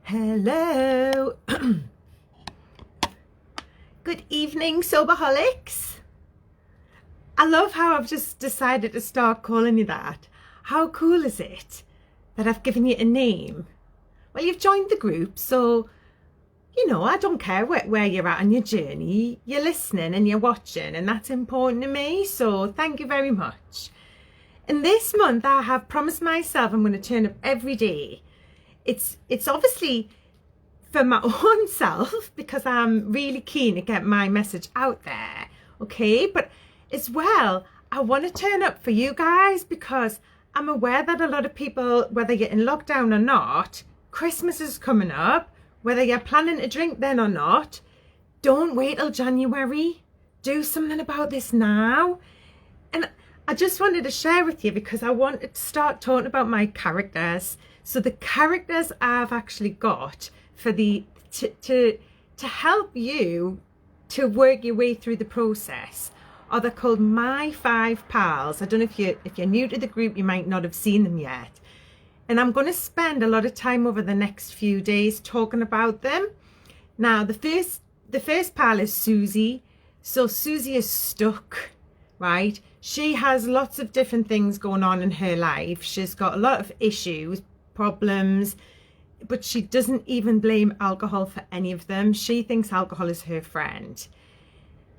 Hello. Good evening, Soberholics. I love how I've just decided to start calling you that. How cool is it that I've given you a name? Well, you've joined the group, so, I don't care where you're at on your journey. You're listening and you're watching, and that's important to me, so thank you very much. And this month, I have promised myself I'm going to turn up every day. It's obviously for my own self because I'm really keen to get my message out there, okay? But as well, I want to turn up for you guys because I'm aware that a lot of people, whether you're in lockdown or not, Christmas is coming up, whether you're planning to drink then or not, don't wait till January. Do something about this now. And I just wanted to share with you because I wanted to start talking about my characters. So the characters I've actually got for to help you to work your way through the process are they're called My 5 Pals. I don't know if you're new to the group, you might not have seen them yet. And I'm going to spend a lot of time over the next few days talking about them. Now, the first pal is Susie. So Susie is stuck, right? She has lots of different things going on in her life. She's got a lot of issues, problems, but she doesn't even blame alcohol for any of them. She thinks alcohol is her friend.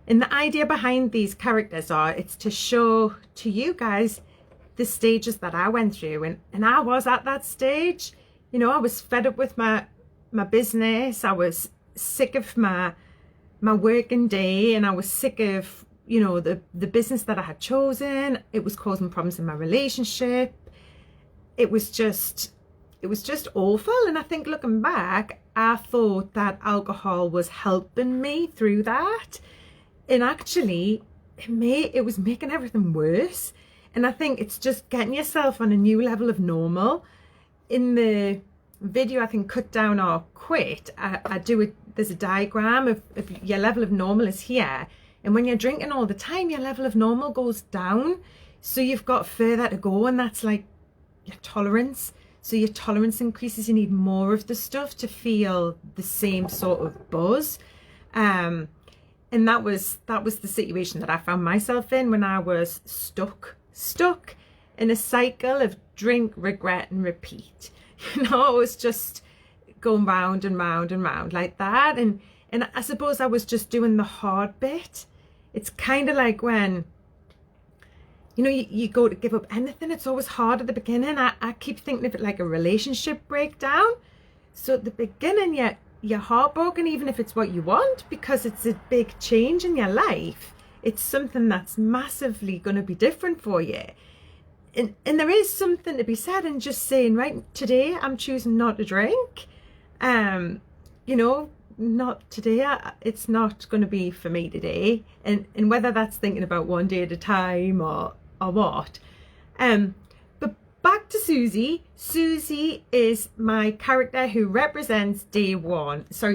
And the idea behind these characters it's to show to you guys the stages that I went through. And I was at that stage. I was fed up with my business. I was sick of my working day, and I was sick of, the business that I had chosen. It was causing problems in my relationship. It was just awful. And I think looking back, I thought that alcohol was helping me through that. And actually, it was making everything worse. And I think it's just getting yourself on a new level of normal. In the video, I think Cut Down or Quit, there's a diagram of your level of normal is here. And when you're drinking all the time, your level of normal goes down. So you've got further to go, and that's like your tolerance. So your tolerance increases. You need more of the stuff to feel the same sort of buzz. And that was the situation that I found myself in when I was stuck in a cycle of drink, regret, and repeat. It was just going round and round and round like that. And I suppose I was just doing the hard bit. It's kind of like when you go to give up anything, it's always hard at the beginning. I keep thinking of it like a relationship breakdown. So at the beginning, you're heartbroken, even if it's what you want, because it's a big change in your life. It's something that's massively going to be different for you. And there is something to be said in just saying, right, today I'm choosing not to drink. Not today. It's not going to be for me today. And whether that's thinking about one day at a time or what. But back to Susie. Susie is my character who represents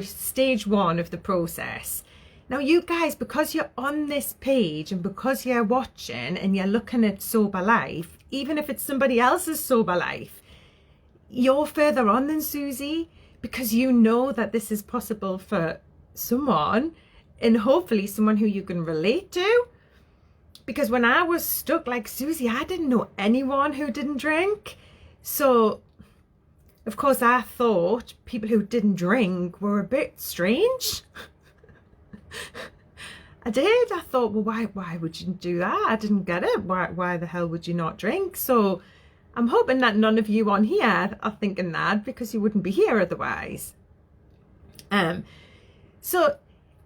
stage one of the process. Now, you guys, because you're on this page and because you're watching and you're looking at sober life, even if it's somebody else's sober life, you're further on than Susie because you know that this is possible for someone, and hopefully someone who you can relate to. Because when I was stuck like Susie, I didn't know anyone who didn't drink. So, of course, I thought people who didn't drink were a bit strange. I did. I thought, well, why would you do that? I didn't get it. Why the hell would you not drink? So I'm hoping that none of you on here are thinking that, because you wouldn't be here otherwise. So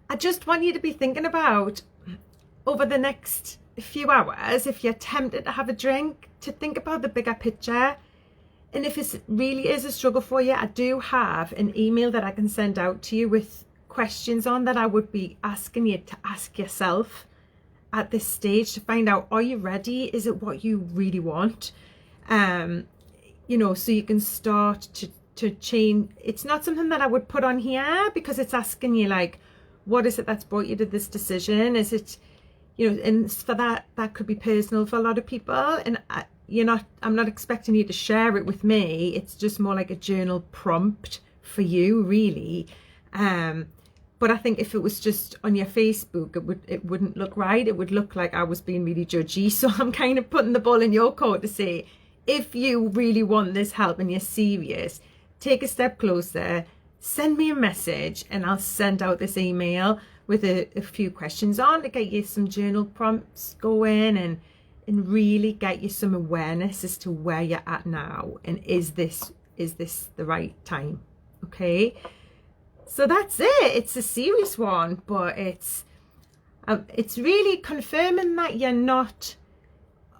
I just want you to be thinking about, over the next few hours, if you're tempted to have a drink, to think about the bigger picture. And if it really is a struggle for you, I do have an email that I can send out to you with questions on that I would be asking you to ask yourself at this stage to find out, are you ready? Is it what you really want? So you can start to change. It's not something that I would put on here because it's asking you, like, what is it that's brought you to this decision? Is it, and for that could be personal for a lot of people. And I'm not expecting you to share it with me. It's just more like a journal prompt for you, really. But I think if it was just on your Facebook, it wouldn't look right. It would look like I was being really judgy. So I'm kind of putting the ball in your court to say, if you really want this help and you're serious, take a step closer, send me a message, and I'll send out this email with a few questions on to get you some journal prompts going and really get you some awareness as to where you're at now, and is this the right time? Okay, so that's it. It's a serious one, but it's really confirming that you're not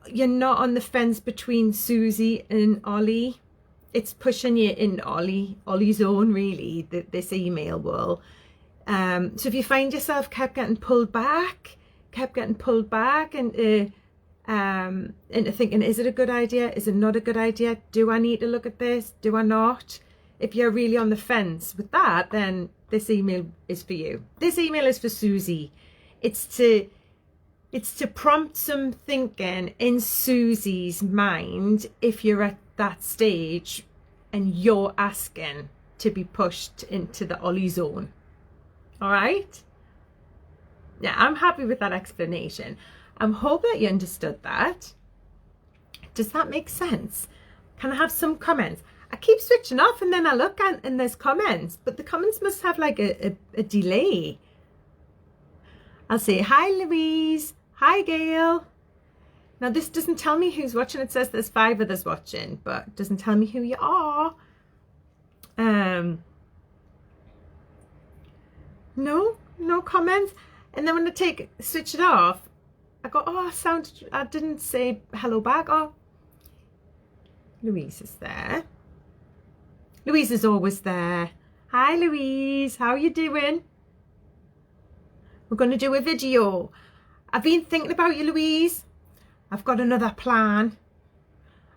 on the fence between Susie and Ollie. It's pushing you in Ollie's zone, really, this email will. So if you find yourself kept getting pulled back into thinking, is it a good idea? Is it not a good idea? Do I need to look at this? Do I not? If you're really on the fence with that, then this email is for you. This email is for Susie. It's to prompt some thinking in Susie's mind if you're at that stage and you're asking to be pushed into the Ollie zone. All right? Yeah, I'm happy with that explanation. I'm hoping that you understood that. Does that make sense? Can I have some comments? I keep switching off and then I look and there's comments, but the comments must have like a delay. I'll say, hi Louise, hi Gail. Now this doesn't tell me who's watching. It says there's 5 others watching, but it doesn't tell me who you are. No comments. And then when I switch it off, I go, oh, I didn't say hello back. Oh, Louise is there. Louise is always there. Hi Louise, how are you doing? We're going to do a video. I've been thinking about you, Louise. I've got another plan.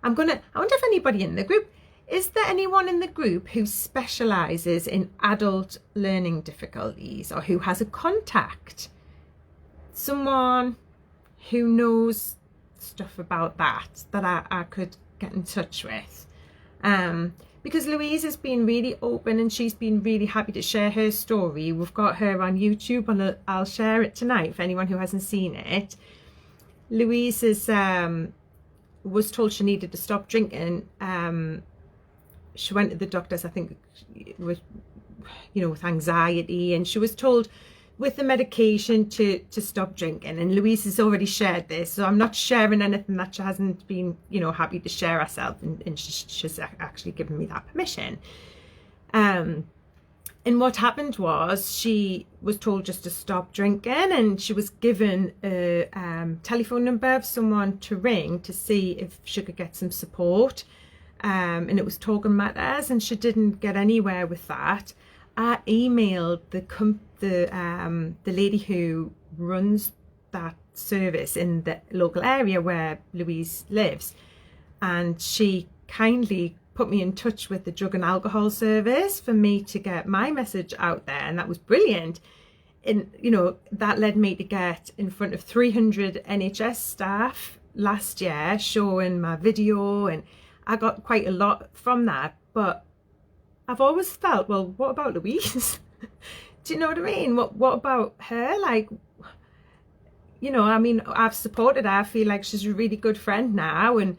I wonder if anybody in the group, is there anyone in the group who specialises in adult learning difficulties, or who has a contact? Someone who knows stuff about that I could get in touch with. Because Louise has been really open and she's been really happy to share her story. We've got her on YouTube and I'll share it tonight for anyone who hasn't seen it. Louise was told she needed to stop drinking. She went to the doctors, I think, with anxiety, and she was told with the medication to stop drinking. And Louise has already shared this, so I'm not sharing anything that she hasn't been, happy to share herself, and she's actually given me that permission. And what happened was she was told just to stop drinking, and she was given a telephone number of someone to ring to see if she could get some support. And it was Talking Matters, and she didn't get anywhere with that. I emailed the lady who runs that service in the local area where Louise lives, and she kindly put me in touch with the drug and alcohol service for me to get my message out there, and that was brilliant. And that led me to get in front of 300 NHS staff last year showing my video, and I got quite a lot from that. But I've always felt, well, what about Louise? Do you know what I mean? What about her? Like, I've supported her. I feel like she's a really good friend now, and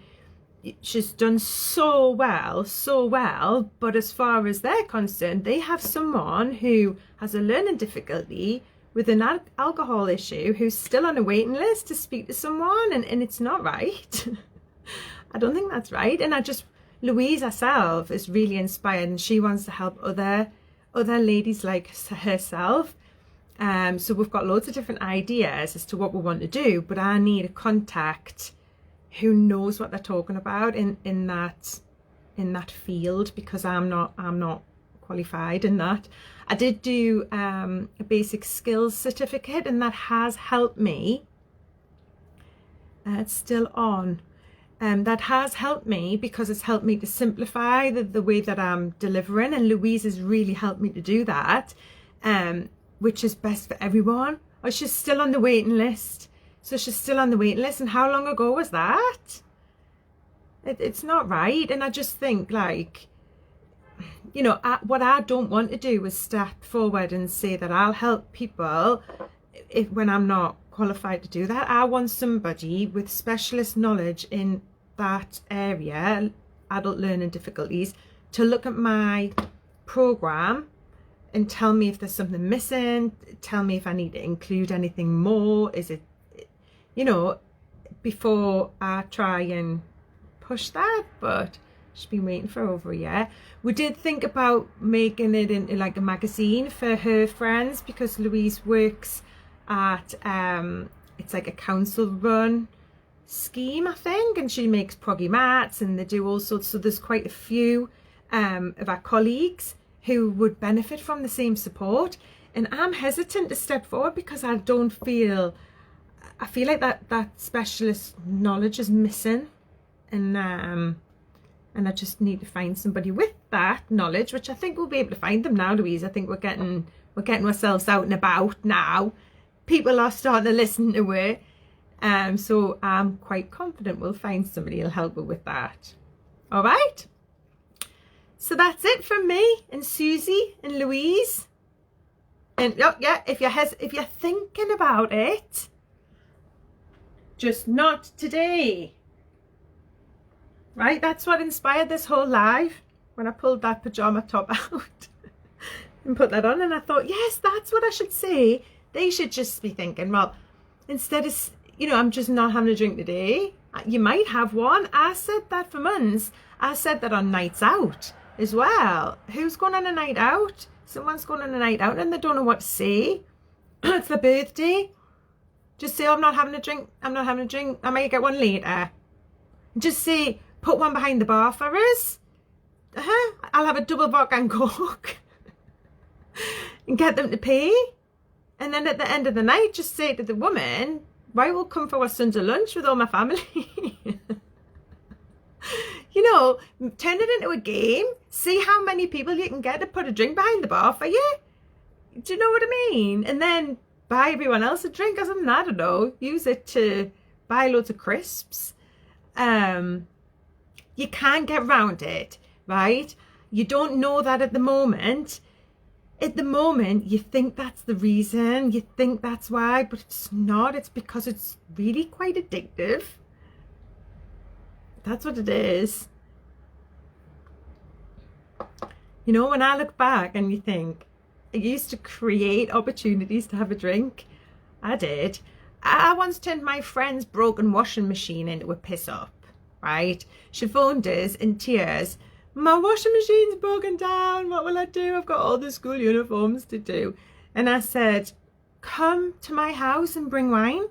she's done so well. But as far as they're concerned, they have someone who has a learning difficulty with an alcohol issue who's still on a waiting list to speak to someone, and it's not right. I don't think that's right. And Louise herself is really inspired, and she wants to help other ladies like herself. So we've got loads of different ideas as to what we want to do, but I need a contact who knows what they're talking about in that field, because I'm not qualified in that. I did do a basic skills certificate, and that has helped me. It's still on. That has helped me because it's helped me to simplify the way that I'm delivering, and Louise has really helped me to do that, which is best for everyone. Oh, she's still on the waiting list. So she's still on the waiting list, and how long ago was that? It's not right. And I just think, like, you know, what I don't want to do is step forward and say that I'll help people when I'm not qualified to do that. I want somebody with specialist knowledge in that area, adult learning difficulties, to look at my program and tell me if there's something missing, tell me if I need to include anything more. Is it, you know, before I try and push that. But she's been waiting for over a year. We did think about making it into like a magazine for her friends, because Louise works at it's like a council run scheme, I think, and she makes proggy mats and they do all sorts. So there's quite a few of our colleagues who would benefit from the same support, and I'm hesitant to step forward because I feel like that specialist knowledge is missing, and I just need to find somebody with that knowledge, which I think we'll be able to find them now, Louise. I think we're getting ourselves out and about now. People are starting to listen to her, so I'm quite confident we'll find somebody who'll help her with that. All right. So that's it from me and Susie and Louise. And oh, yeah, if you're thinking about it, just not today. Right, that's what inspired this whole live, when I pulled that pajama top out and put that on, and I thought, yes, that's what I should say. They should just be thinking, well, instead of, you know, I'm just not having a drink today, you might have one. I said that for months. I said that on nights out as well. Who's going on a night out? Someone's going on a night out and they don't know what to say. It's their birthday. Just say, oh, I'm not having a drink. I'm not having a drink. I might get one later. Just say, put one behind the bar for us. I'll have a double vodka and coke. And get them to pay. And then at the end of the night, just say to the woman, right, we'll come for our Sunday lunch with all my family. You know, turn it into a game. See how many people you can get to put a drink behind the bar for you. Do you know what I mean? And then buy everyone else a drink or something. I don't know. Use it to buy loads of crisps. You can't get around it, right? You don't know that at the moment. At the moment, you think that's the reason. You think that's why, but it's not. It's because it's really quite addictive. That's what it is. You know, when I look back and you think, I used to create opportunities to have a drink. I did. I once turned my friend's broken washing machine into a piss up, right? She phoned us in tears. My washing machine's broken down. What will I do? I've got all the school uniforms to do. And I said, come to my house and bring wine.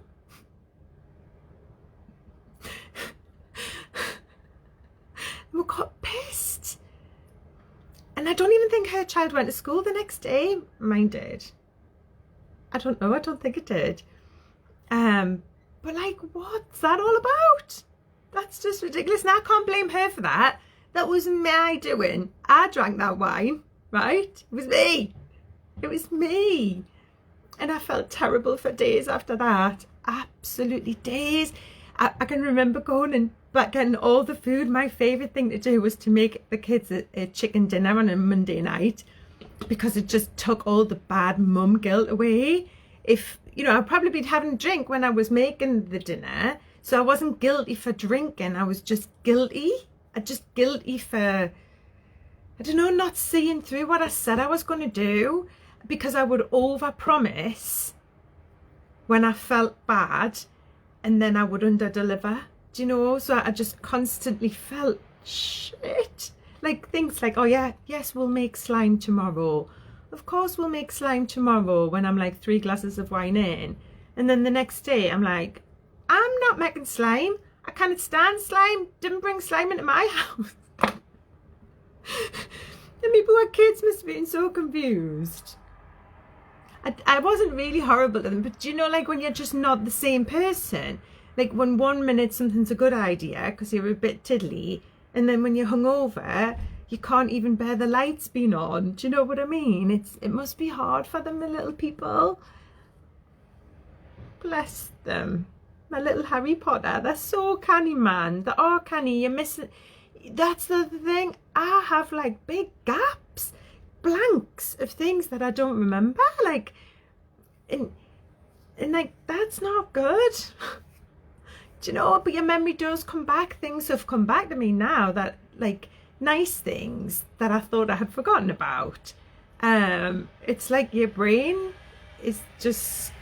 We got pissed. And I don't even think her child went to school the next day. Mine did. I don't know. I don't think it did. But like, what's that all about? That's just ridiculous. And I can't blame her for that. That was my doing. I drank that wine, right? It was me. It was me. And I felt terrible for days after that. Absolutely days. I can remember going and getting all the food. My favourite thing to do was to make the kids a chicken dinner on a Monday night, because it just took all the bad mum guilt away. If, you know, I'd probably be having a drink when I was making the dinner. So I wasn't guilty for drinking. I was just guilty. Guilty for, I don't know, not seeing through what I said I was going to do, because I would overpromise when I felt bad and then I would underdeliver, do you know? So I just constantly felt shit. Like things like, oh yeah, yes, we'll make slime tomorrow. Of course we'll make slime tomorrow, when I'm like 3 glasses of wine in. And then the next day I'm like, I'm not making slime. I can't stand slime. Didn't bring slime into my house. And people who are kids must have been so confused. I wasn't really horrible to them, but do you know, like when you're just not the same person, like when 1 minute something's a good idea because you're a bit tiddly, and then when you're hungover, you can't even bear the lights being on. Do you know what I mean? It must be hard for them, the little people. Bless them. My little Harry Potter, they're so canny, man. They are canny. You're missing. That's the thing. I have like big gaps. blanks of things that I don't remember. Like, and like, that's not good. Do you know? But your memory does come back. Things have come back to me now that, like, nice things that I thought I had forgotten about. It's like your brain is just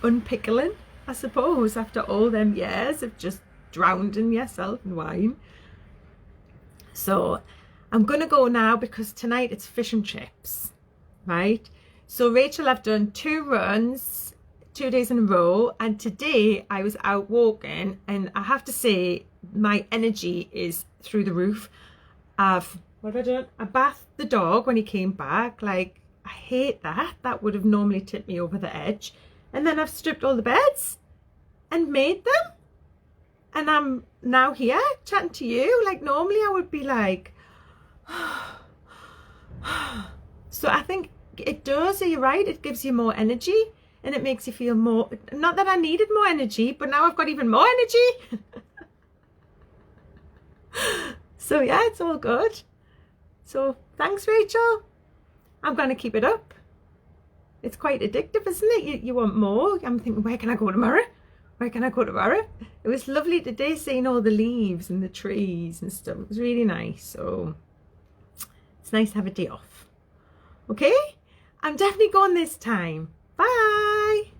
unpickling, I suppose, after all them years of just drowning yourself in wine. So I'm gonna go now because tonight it's fish and chips, right? So Rachel, I've done 2 runs 2 days in a row, and today I was out walking, and I have to say my energy is through the roof. What have I done? I bathed the dog when he came back. Like, I hate that. That would have normally tipped me over the edge. And then I've stripped all the beds and made them. And I'm now here chatting to you. Like, normally I would be like, so I think it does. You're right. It gives you more energy and it makes you feel more, not that I needed more energy, but now I've got even more energy. So yeah, it's all good. So thanks, Rachel. I'm going to keep it up. It's quite addictive, isn't it? You want more. I'm thinking, where can I go tomorrow? Where can I go tomorrow? It was lovely today seeing all the leaves and the trees and stuff. It was really nice. So it's nice to have a day off. Okay? I'm definitely going this time. Bye.